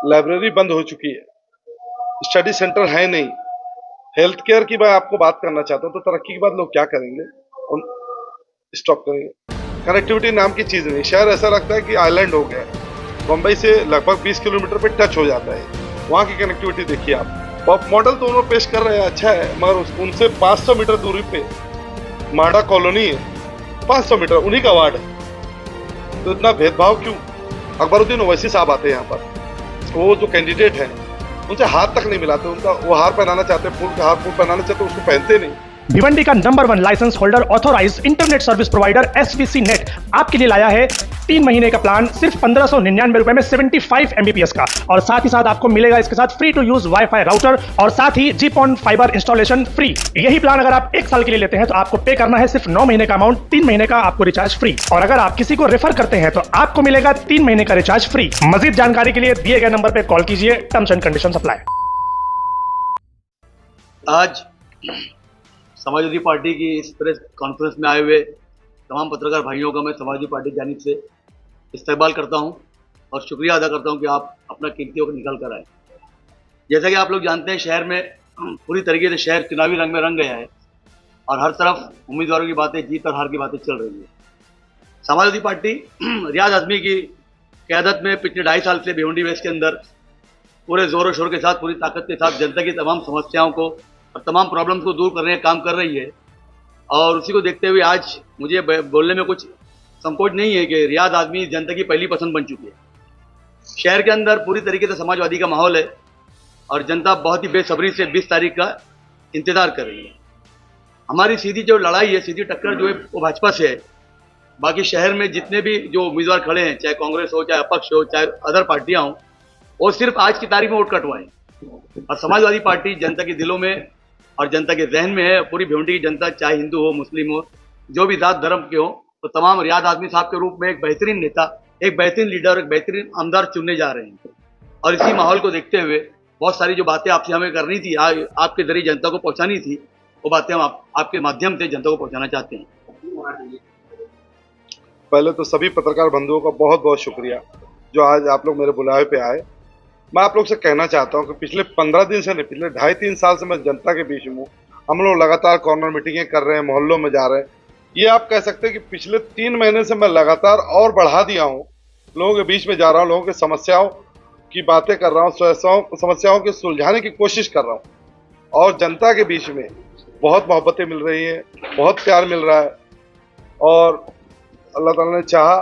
Library बंद हो चुकी है, स्टडी सेंटर है नहीं। हेल्थ केयर की मैं आपको बात करना चाहता हूँ, तो तरक्की के बाद लोग क्या करेंगे? उन स्टॉप करेंगे। कनेक्टिविटी नाम की चीज़ नहीं, शहर ऐसा लगता है कि आइलैंड हो गया है। मुंबई से लगभग 20 किलोमीटर पे टच हो जाता है, वहाँ की कनेक्टिविटी देखिए आप। मॉडल तो उन्होंने पेश कर रहे हैं, अच्छा है, मगर उनसे 500 मीटर दूरी पे माडा कॉलोनी है, 500 मीटर उन्हीं का वार्ड है, तो इतना भेदभाव क्यों? अकबरुद्दीन ओवैसी साहब आते हैं यहाँ पर, वो जो कैंडिडेट हैं उनसे हाथ तक नहीं मिलाते, उनका वो हार पहनाना चाहते, फूल का हार फूल पहनाना चाहते, उसको पहनते नहीं। भिवंडी का number 1 licence holder authorised internet service provider SVC net आपके लिए लाया है 3 महीने का प्लान सिर्फ 1599 रुपए में 75 Mbps का, और साथ ही साथ आपको मिलेगा इसके साथ free to use wifi router और साथ ही जीपॉन फाइबर इंस्टॉलेशन फ्री। यही प्लान अगर आप 1 साल के लिए लेते हैं तो आपको पे करना है सिर्फ 9 महीने का अमाउंट, 3 महीने का आपको रिचार्ज फ्री, और अगर आप किसी को रेफर करते हैं तो आपको मिलेगा 3 महीने का रिचार्ज फ्री। मजीद जानकारी के लिए दिए गए नंबर पर कॉल कीजिए, टर्म्स एंड कंडीशन अप्लाई। आज समाजवादी पार्टी की इस प्रेस कॉन्फ्रेंस में आए हुए तमाम पत्रकार भाइयों का मैं समाजवादी पार्टी की जानिब से इस्तेमाल करता हूं और शुक्रिया अदा करता हूं कि आप अपना कीमती वक्त निकल कर आए। जैसा कि आप लोग जानते हैं, शहर में पूरी तरीके से शहर चुनावी रंग में रंग गया है और हर तरफ उम्मीदवारों की बातें, जीत और हार की बातें चल रही है। समाजवादी पार्टी रियाज आज़मी की क़यादत में पिछले 2.5 साल से भिवंडी वेस्ट के अंदर पूरे ज़ोर शोर के साथ, पूरी ताकत के साथ जनता की तमाम समस्याओं को और तमाम प्रॉब्लम्स को दूर करने का काम कर रही है। और उसी को देखते हुए आज मुझे बोलने में कुछ संकोच नहीं है कि रियाज आज़मी जनता की पहली पसंद बन चुकी है। शहर के अंदर पूरी तरीके से समाजवादी का माहौल है और जनता बहुत ही बेसब्री से 20 तारीख का इंतज़ार कर रही है। हमारी सीधी जो लड़ाई है, सीधी टक्कर जो है वो भाजपा से है। बाकी शहर में जितने भी जो उम्मीदवार खड़े हैं, चाहे कांग्रेस हो, चाहे अपक्ष हो, चाहे अदर पार्टियाँ हों, वो सिर्फ आज की तारीख में वोट कटवाएं। और समाजवादी पार्टी जनता के दिलों में और जनता के जहन में है। पूरी भिवंडी की जनता, चाहे हिंदू हो, मुस्लिम हो, जो भी जात धर्म के हो, तो तमाम रियाज आज़मी साहब के रूप में एक बेहतरीन नेता, एक बेहतरीन लीडर, एक बेहतरीन आमदार चुनने जा रहे हैं। और इसी माहौल को देखते हुए बहुत सारी जो बातें आपसे हमें करनी थी, आपके जरिए जनता को पहुंचानी थी, वो बातें हम आपके माध्यम से जनता को पहुंचाना चाहते हैं। पहले तो सभी पत्रकार बंधुओं का बहुत बहुत शुक्रिया जो आज आप लोग मेरे बुलावे पे आए। मैं आप लोग से कहना चाहता हूं कि पिछले 15 दिन से नहीं, पिछले 2.5-3 साल से मैं जनता के बीच में हूँ। हम लोग लगातार कॉर्नर मीटिंगें कर रहे हैं, मोहल्लों में जा रहे हैं। ये आप कह सकते हैं कि पिछले 3 महीने से मैं लगातार और बढ़ा दिया हूँ, लोगों के बीच में जा रहा हूँ, लोगों की समस्याओं की बातें कर रहा हूँ, समस्याओं के सुलझाने की कोशिश कर रहा हूँ, और जनता के बीच में बहुत मोहब्बतें मिल रही हैं, बहुत प्यार मिल रहा है, और अल्लाह ताला ने चाहा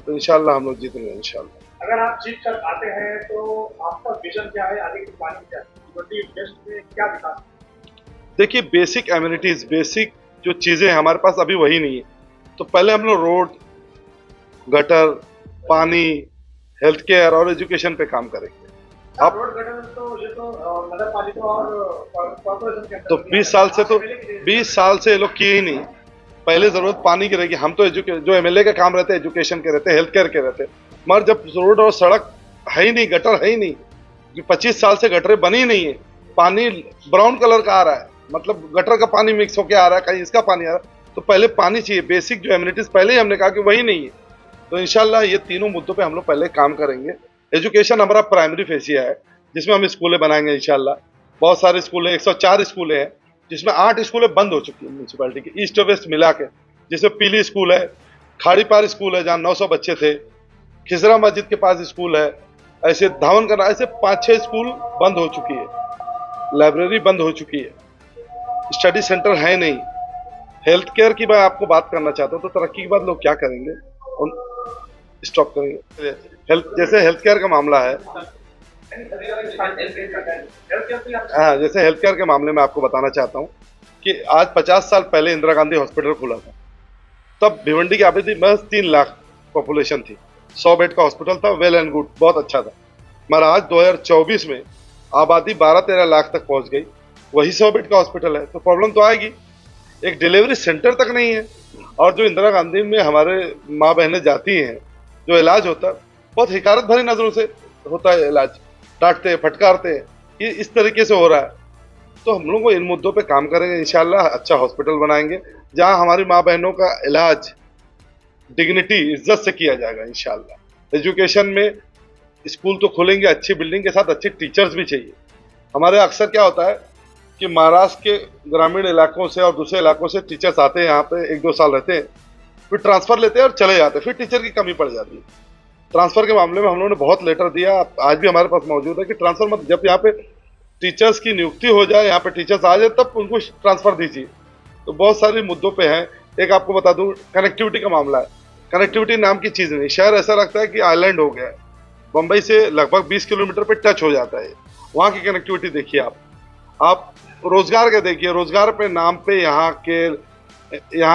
तो इंशाल्लाह हम लोग जीतेंगे इंशाल्लाह। अगर आप जीत कर आते हैं तो आपका विजन क्या है, आगे की प्लानिंग क्या है, भिवंडी वेस्ट में क्या विकास? देखिए, बेसिक एमिनिटीज, बेसिक जो चीज़ें हमारे पास अभी वही नहीं है। तो पहले हम लोग रोड, गटर, पानी, हेल्थ केयर और एजुकेशन पे काम करेंगे। आप रोड गटर तो ये तो नगर पालिका और कॉर्पोरेशन के तो 20 साल से ये लोग किए ही नहीं। पहले ज़रूरत पानी की रहेगी। हम तो जो एमएलए का काम रहते हैं, एजुकेशन के रहते हैं, हेल्थ केयर के रहते हैं, मगर जब रोड और सड़क है ही नहीं, गटर है ही नहीं, 25 साल से गटरें बनी नहीं है, पानी ब्राउन कलर का आ रहा है, मतलब गटर का पानी मिक्स होकर आ रहा है, कहीं इसका पानी आ रहा है, तो पहले पानी चाहिए। बेसिक जो एमिनिटीज पहले ही हमने कहा कि वही नहीं है। तो इंशाल्लाह ये तीनों मुद्दों पे हम लोग पहले काम करेंगे। एजुकेशन हमारा प्राइमरी फेसिया है, जिसमें हम स्कूलें बनाएंगे इंशाल्लाह। बहुत सारे स्कूल हैं, 104 स्कूलें हैं, जिसमें 8 स्कूलें बंद हो चुकी हैं म्यूनसिपैलिटी की, ईस्ट और वेस्ट मिला के, जिसमें पीली स्कूल है, खाड़ी पार स्कूल है जहाँ 900 बच्चे थे, खिजरा मस्जिद के पास स्कूल है, ऐसे धावन करना, ऐसे 5-6 स्कूल बंद हो चुकी है, लाइब्रेरी बंद हो चुकी है, स्टडी सेंटर है नहीं। हेल्थ केयर की मैं आपको बात करना चाहता हूँ, तो तरक्की के बाद लोग क्या करेंगे? उन स्टॉप करेंगे। जैसे हेल्थ केयर का मामला है, हाँ, जैसे हेल्थ केयर के मामले में आपको बताना चाहता हूँ कि आज 50 साल पहले इंदिरा गांधी हॉस्पिटल खुला था। तब भिवंडी की आबादी बस 3 लाख पॉपुलेशन थी, 100 बेड का हॉस्पिटल था, वेल एंड गुड, बहुत अच्छा था। मगर आज 2024 में आबादी 12-13 लाख तक पहुंच गई, वही 100 बेड का हॉस्पिटल है, तो प्रॉब्लम तो आएगी। एक डिलीवरी सेंटर तक नहीं है, और जो इंदिरा गांधी में हमारे माँ बहनें जाती हैं, जो इलाज होता है बहुत हिकारत भरी नज़रों से होता है, इलाज डांटते फटकारते हैं, ये इस तरीके से हो रहा है। तो हम लोग इन मुद्दों पे काम करेंगे इंशाल्लाह, अच्छा हॉस्पिटल बनाएंगे जहां हमारी माँ बहनों का इलाज डिग्निटी, इज्जत से किया जाएगा इंशाल्लाह। एजुकेशन में स्कूल तो खुलेंगे, अच्छी बिल्डिंग के साथ अच्छे टीचर्स भी चाहिए। हमारे अक्सर क्या होता है कि महाराष्ट्र के ग्रामीण इलाकों से और दूसरे इलाकों से टीचर्स आते हैं यहाँ पे, 1-2 साल रहते हैं, फिर ट्रांसफर लेते हैं और चले जाते हैं, फिर टीचर की कमी पड़ जाती है। ट्रांसफर के मामले में हम लोगों ने बहुत लेटर दिया, आज भी हमारे पास मौजूद है कि ट्रांसफर मत, जब यहाँ पे टीचर्स की नियुक्ति हो जाए, यहाँ पे टीचर्स आ जाए, तब उनको ट्रांसफर दीजिए। तो बहुत सारे मुद्दों पे हैं। एक आपको बता दूं, कनेक्टिविटी का मामला है। कनेक्टिविटी नाम की चीज़ नहीं, शहर ऐसा लगता है कि आइलैंड हो गया है। बम्बई से लगभग 20 किलोमीटर पे टच हो जाता है। वहाँ की कनेक्टिविटी देखिए आप रोजगार के देखिए, रोजगार पे नाम पे यहाँ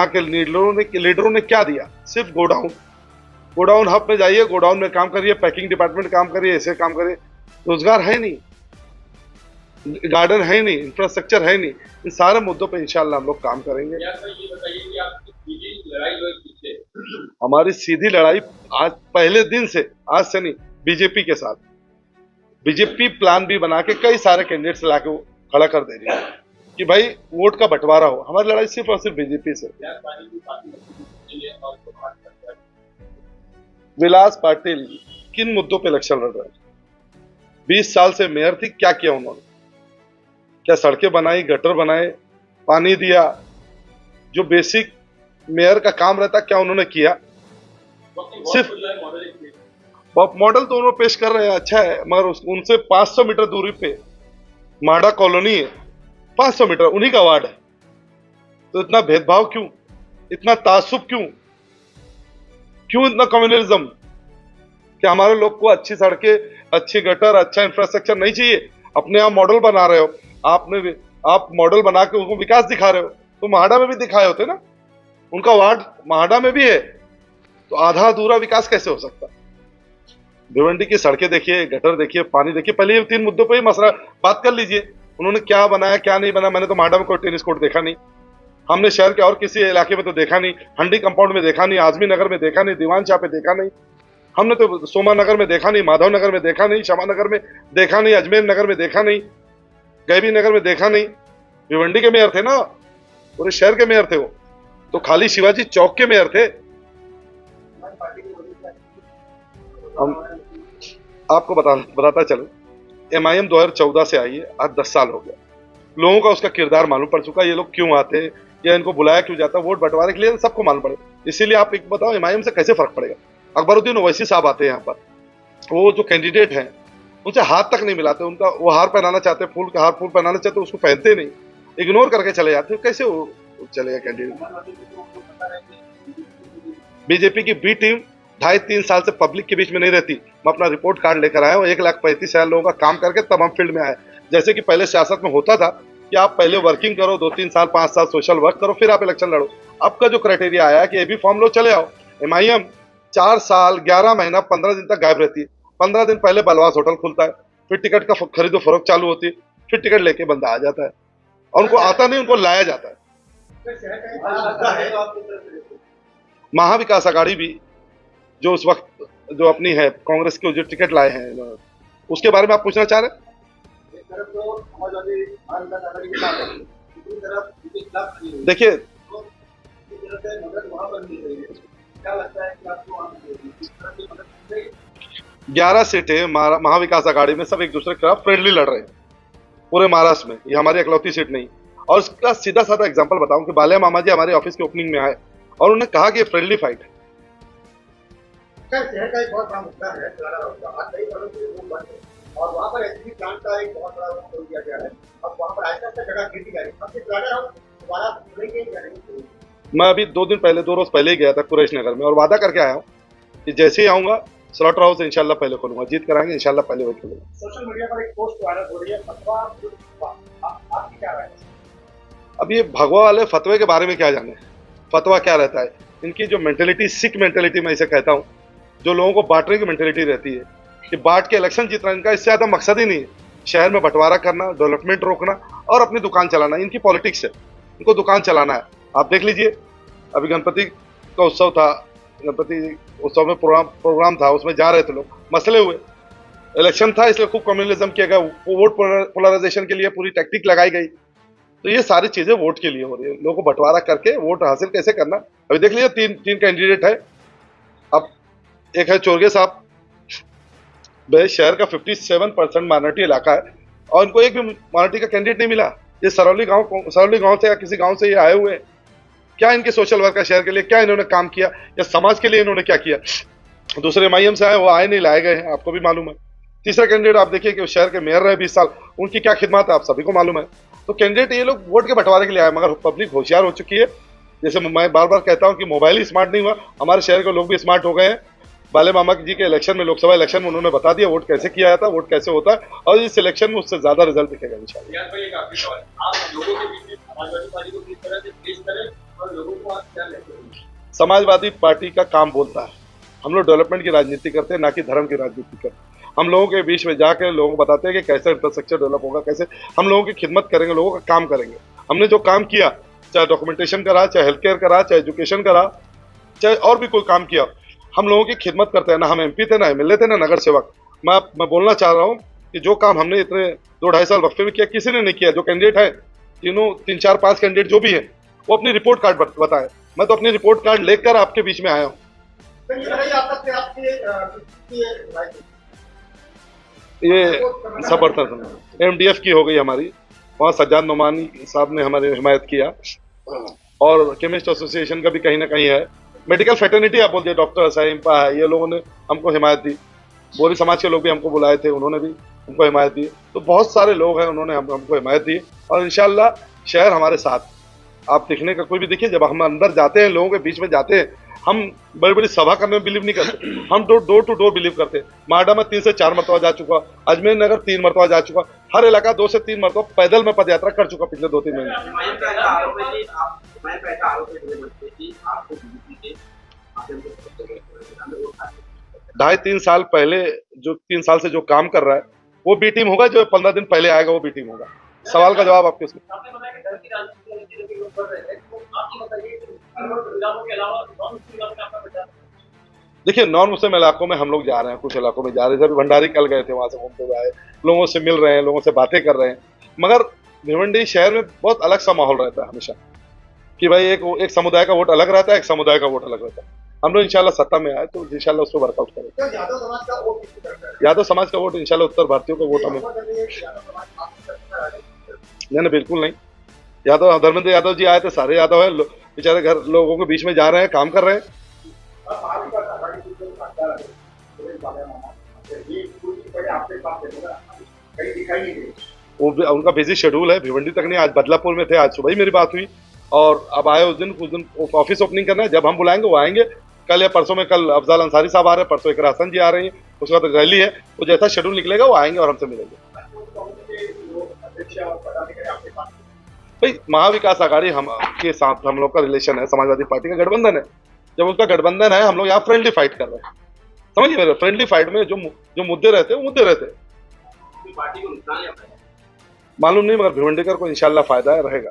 के लीडरों ने क्या दिया? सिर्फ गोडाउन हब में जाइए, गोडाउन में काम करिए, पैकिंग डिपार्टमेंट काम करिए, ऐसे काम करिए। रोजगार है नहीं, गार्डन है नहीं, इंफ्रास्ट्रक्चर है नहीं। इन सारे मुद्दों पे इंशाल्लाह हम लोग काम करेंगे। यार सर ये बताइए कि आपकी सीधी लड़ाई हुई किससे? हमारी सीधी लड़ाई आज पहले दिन से, आज से नहीं, बीजेपी के साथ। बीजेपी प्लान भी बना के कई सारे कैंडिडेट्स लाके वो खड़ा कर दे रही है कि भाई वोट का बंटवारा हो। हमारी लड़ाई सिर्फ और सिर्फ बीजेपी से। यार पानी की बात नहीं है और तो बात करता है। विलास पाटिल किन मुद्दों पे इलेक्शन लड़ रहे हैं? 20 साल से मेयर थी, क्या किया उन्होंने? क्या सड़कें बनाई, गटर बनाए, पानी दिया? जो बेसिक मेयर का काम रहता क्या उन्होंने किया? सिर्फ मॉडल तो उन्होंने पेश कर रहे हैं, अच्छा है, मगर उनसे 500 मीटर दूरी पे माडा कॉलोनी है, 500 मीटर, उन्हीं का वार्ड है। तो इतना भेदभाव क्यों, इतना तासुब क्यों इतना कम्युनलिज्म? कि हमारे लोग को अच्छी सड़कें, अच्छी गटर, अच्छा इंफ्रास्ट्रक्चर नहीं चाहिए? अपने आप मॉडल बना रहे हो, आप मॉडल बना के उनको विकास दिखा रहे हो, तो महाड़ा में भी दिखाए होते ना। उनका वार्ड महाड़ा में भी है, तो आधा अधूरा विकास कैसे हो सकता? भिवंडी की सड़कें देखिए, गटर देखिए, पानी देखिए। पहले ये 3 मुद्दों पर ही मसला बात कर लीजिए, उन्होंने क्या बनाया क्या नहीं बनाया। मैंने तो महाड़ा में कोई टेनिस कोर्ट देखा नहीं, हमने शहर के और किसी इलाके में तो देखा नहीं, हंडी कंपाउंड में देखा नहीं, आजमी नगर में देखा नहीं, दीवान शाह पे देखा नहीं, हमने तो सोमा नगर में देखा नहीं, माधव नगर में देखा नहीं, शमा नगर में देखा नहीं, अजमेर नगर में देखा नहीं, गैबी नगर में देखा नहीं। भिवंडी के मेयर थे ना, पूरे शहर के मेयर थे वो, तो खाली शिवाजी चौक के मेयर थे। हम आपको बताता चलूं, MIM 2014 से आई है, आज 10 साल हो गया। लोगों का उसका किरदार मालूम पड़ चुका है, ये लोग क्यों आते हैं या इनको बुलाया क्यों जाता है। वोट बंटवारे के लिए सबको मालूम पड़े। इसीलिए आप एक बताओ, MIM से कैसे फर्क पड़ेगा? अकबरुद्दीन ओवैसी साहब आते हैं यहाँ पर, वो जो कैंडिडेट हैं उनसे हाथ तक नहीं मिलाते। उनका वो हार पहनाना चाहते, फूल पहनाना चाहते, उसको पहनते नहीं, इग्नोर करके चले जाते। कैसे वो चलेगा कैंडिडेट? बीजेपी की बी टीम 2.5-3 साल से पब्लिक के बीच में नहीं रहती। मैं अपना रिपोर्ट कार्ड लेकर आया हूँ, 1,35,000 लोगों का काम करके तब हम फील्ड में आए। जैसे कि पहले सियासत में होता था कि आप पहले वर्किंग करो, 2-3 साल 5 साल सोशल वर्क करो, फिर आप इलेक्शन लड़ो। अब का जो क्राइटेरिया आया कि AB फॉर्म लो चले आओ। MIM 4 साल 11 महीना 15 दिन तक गायब रहती है। 15 दिन पहले बलवास होटल खुलता है, फिर टिकट का खरीदो फरोख्त चालू होती है, फिर टिकट लेके बंदा आ जाता है, और उनको आता नहीं, उनको लाया जाता है। महाविकास अघाड़ी भी जो उस वक्त जो अपनी है कांग्रेस के जो टिकट लाए हैं, उसके बारे में आप पूछना चाह रहे हैं? देखिए, 11 सीटें महाविकास अघाड़ी में सब एक दूसरे के खिलाफ फ्रेंडली लड़ रहे हैं पूरे महाराष्ट्र में। ये हमारी इकलौती सीट नहीं। और इसका सीधा साधा एग्जांपल बताऊं कि बालिया मामा जी हमारे ऑफिस के ओपनिंग में आए और उन्होंने कहा कि ये फ्रेंडली फाइट है। शहर का एक बहुत बड़ा मुद्दा है कई सालों से वो बंद है और वहाँ पर एचपी प्लांट का एक बहुत बड़ा खोल दिया गया है। अब वहाँ पर आहिस्ता जगह गिरती जा रही है। अब दोबारा खुलेंगे या नहीं? मैं अभी 2 रोज पहले ही गया था कुरैश नगर में और वादा करके आया हूँ कि जैसे ही आऊंगा स्लॉटर हाउस इंशाल्लाह पहले खोलूंगा, जीत कराएंगे इंशाल्लाह पहले वही खोलूंगा। सोशल मीडिया पर एक पोस्ट वायरल हो रही है, फतवा आपकी क्या राय है? अब ये भगवा वाले फतवे के बारे में क्या जाने, फतवा क्या रहता है? इनकी जो मेंटेलिटी, सिख मेंटेलिटी मैं इसे कहता हूँ, जो लोगों को बांटने की मेंटेलिटी रहती है कि बांट के इलेक्शन जीतना, इनका इससे ज्यादा मकसद ही नहीं है। शहर में बंटवारा करना, डेवलपमेंट रोकना और अपनी दुकान चलाना, इनकी पॉलिटिक्स है। इनको दुकान चलाना है। आप देख लीजिए, अभी गणपति का उत्सव था, गणपति उत्सव में प्रोग्राम था, उसमें जा रहे थे लोग, मसले हुए, इलेक्शन था इसलिए खूब कम्युनलिज्म किया गया, वोट पोलराइजेशन के लिए पूरी टैक्टिक लगाई गई। तो ये सारी चीजें वोट के लिए हो रही है। लोगों को बंटवारा करके वोट हासिल कैसे करना। अभी देख लीजिए, तीन कैंडिडेट है। अब एक है चोरगे साहब, भाई शहर का 57% माइनॉरिटी इलाका है और इनको एक भी माइनॉरिटी का कैंडिडेट नहीं मिला। ये सरौली गांव से या किसी गांव से ये आए हुए हैं। क्या इनके सोशल वर्क है शहर के लिए, क्या इन्होंने काम किया या समाज के लिए इन्होंने क्या किया? दूसरे MIM से आए, वो आए नहीं, लाए गए हैं, आपको भी मालूम है। तीसरा कैंडिडेट आप देखिए कि वो शहर के मेयर रहे 20 साल, उनकी क्या खिदमत है आप सभी को मालूम है। तो कैंडिडेट ये लोग वोट के बंटवारे के लिए आए, मगर पब्लिक होशियार हो चुकी है। जैसे मैं बार बार कहता हूं कि मोबाइल ही स्मार्ट नहीं हुआ, हमारे शहर के लोग भी स्मार्ट हो गए हैं। बाले मामा जी के इलेक्शन में, लोकसभा इलेक्शन में उन्होंने बता दिया वोट कैसे किया जाता है, वोट कैसे होता है, और इस इलेक्शन में उससे ज्यादा रिजल्ट दिखेगा इंशाल्लाह। यार भाई एक आखिरी सवाल, आप लोगों के बीच में समाजवादी पार्टी को किस तरह से पेश करें और लोगों को आप क्या लेते हैं? समाजवादी पार्टी का काम बोलता है, हम लोग डेवलपमेंट की राजनीति करते हैं, ना कि धर्म की राजनीति करते हैं। हम लोगों के बीच में जाकर लोगों को बताते हैं कि कैसे इंफ्रास्ट्रक्चर डेवलप होगा, कैसे हम लोगों की खिदमत करेंगे, लोगों का काम करेंगे। हमने जो काम किया, चाहे डॉक्यूमेंटेशन करा, चाहे हेल्थ केयर करा, चाहे एजुकेशन करा, चाहे और भी कोई काम किया, हम लोगों की खिदमत करते हैं। ना हम MP थे, ना MLA थे, ना नगर सेवक। मैं बोलना चाह रहा हूँ कि जो काम हमने इतने 2-2.5 साल वक्फे में किया, किसी ने नहीं किया। जो कैंडिडेट है, तीनों 3, 4, 5 कैंडिडेट जो भी है, वो अपनी रिपोर्ट कार्ड बताएं। मैं तो अपनी रिपोर्ट कार्ड लेकर आपके बीच में आया हूँ। ये समर्थन MDF की हो गई हमारी, वहाँ सज्जाद नोमानी साहब ने हमारे हिमायत किया, और केमिस्ट एसोसिएशन का भी कहीं ना कहीं है। मेडिकल फेटर्निटी आप बोलते हैं, डॉक्टर साइंपा है, ये लोगों ने हमको हिमायत दी। बोरी समाज के लोग भी हमको बुलाए थे, उन्होंने भी हमको हिमायत दी। तो बहुत सारे लोग हैं, उन्होंने हमको हिमायत दी, और इंशाल्लाह शहर हमारे साथ। आप दिखने का कोई भी देखिए, जब हम अंदर जाते हैं, लोगों के बीच में जाते हैं, हम बड़ी बड़ी सभा करने में बिलीव नहीं करते, हम डोर टू डोर बिलीव करते हैं। माडा में 3 से 4 मरतबा जा चुका, अजमेर नगर 3 मरतबा जा चुका, हर इलाका 2 से 3 मरतबा पैदल में पद यात्रा कर चुका पिछले 2-3 महीने। 2.5-3 साल पहले जो 3 साल से जो काम कर रहा है वो B टीम होगा, जो 15 दिन पहले आएगा वो B टीम होगा। सवाल का जवाब आपके उसमें। आपने बताया कि डर की राजनीति के लोग कर रहे हैं, तो आप ये बताइए कि इलाकों के अलावा नॉन मुस्लिम इलाकों में आपका प्रचार? देखिए, नॉन मुस्लिम इलाकों में हम लोग जा रहे हैं, कुछ इलाकों में जा रहे हैं। जब भंडारी कल गए थे, वहां से घूमते हुए आए, लोगों से मिल रहे हैं, लोगों से बातें कर रहे हैं। मगर भिवंडी शहर में बहुत अलग सा माहौल रहता है हमेशा, कि भाई एक समुदाय का वोट अलग रहता है, एक समुदाय का वोट अलग रहता है। हम लोग इंशाल्लाह सत्ता में आए तो इंशाल्लाह उसको वर्कआउट करेंगे। तो यादव समाज का वोट किसकी तरफ है? यादव समाज का वोट इंशाल्लाह उत्तर भारतीयों का वोट हमें। नहीं, बिल्कुल नहीं। यादव धर्मेंद्र यादव जी आए थे, सारे यादव है, बेचारे घर लोगों के बीच में जा रहे हैं, काम कर रहे हैं। वो उनका बिजी शेड्यूल है, भिवंडी तक नहीं, आज बदलापुर में थे, आज सुबह ही मेरी बात हुई, और अब आए उस दिन ऑफिस ओपनिंग करना है। जब हम बुलाएंगे वो आएंगे, कल या परसों में, कल अफजाल अंसारी साहब आ रहे हैं, परसों इकरा हसन जी आ रही हैं, उसके बाद रैली है। तो जैसा शेड्यूल निकलेगा वो आएंगे और हमसे मिलेंगे। भाई महाविकास आघाड़ी हम के साथ हम लोग का रिलेशन है, समाजवादी पार्टी का गठबंधन है। जब उसका गठबंधन है, हम लोग यहाँ फ्रेंडली फाइट कर रहे हैं, समझिए मेरे। फ्रेंडली फाइट में जो मुद्दे रहते हैं वो मुद्दे रहते हैं। पार्टी को नुकसान या मालूम नहीं, मगर भिवंडीकर को इंशाल्लाह फायदा रहेगा।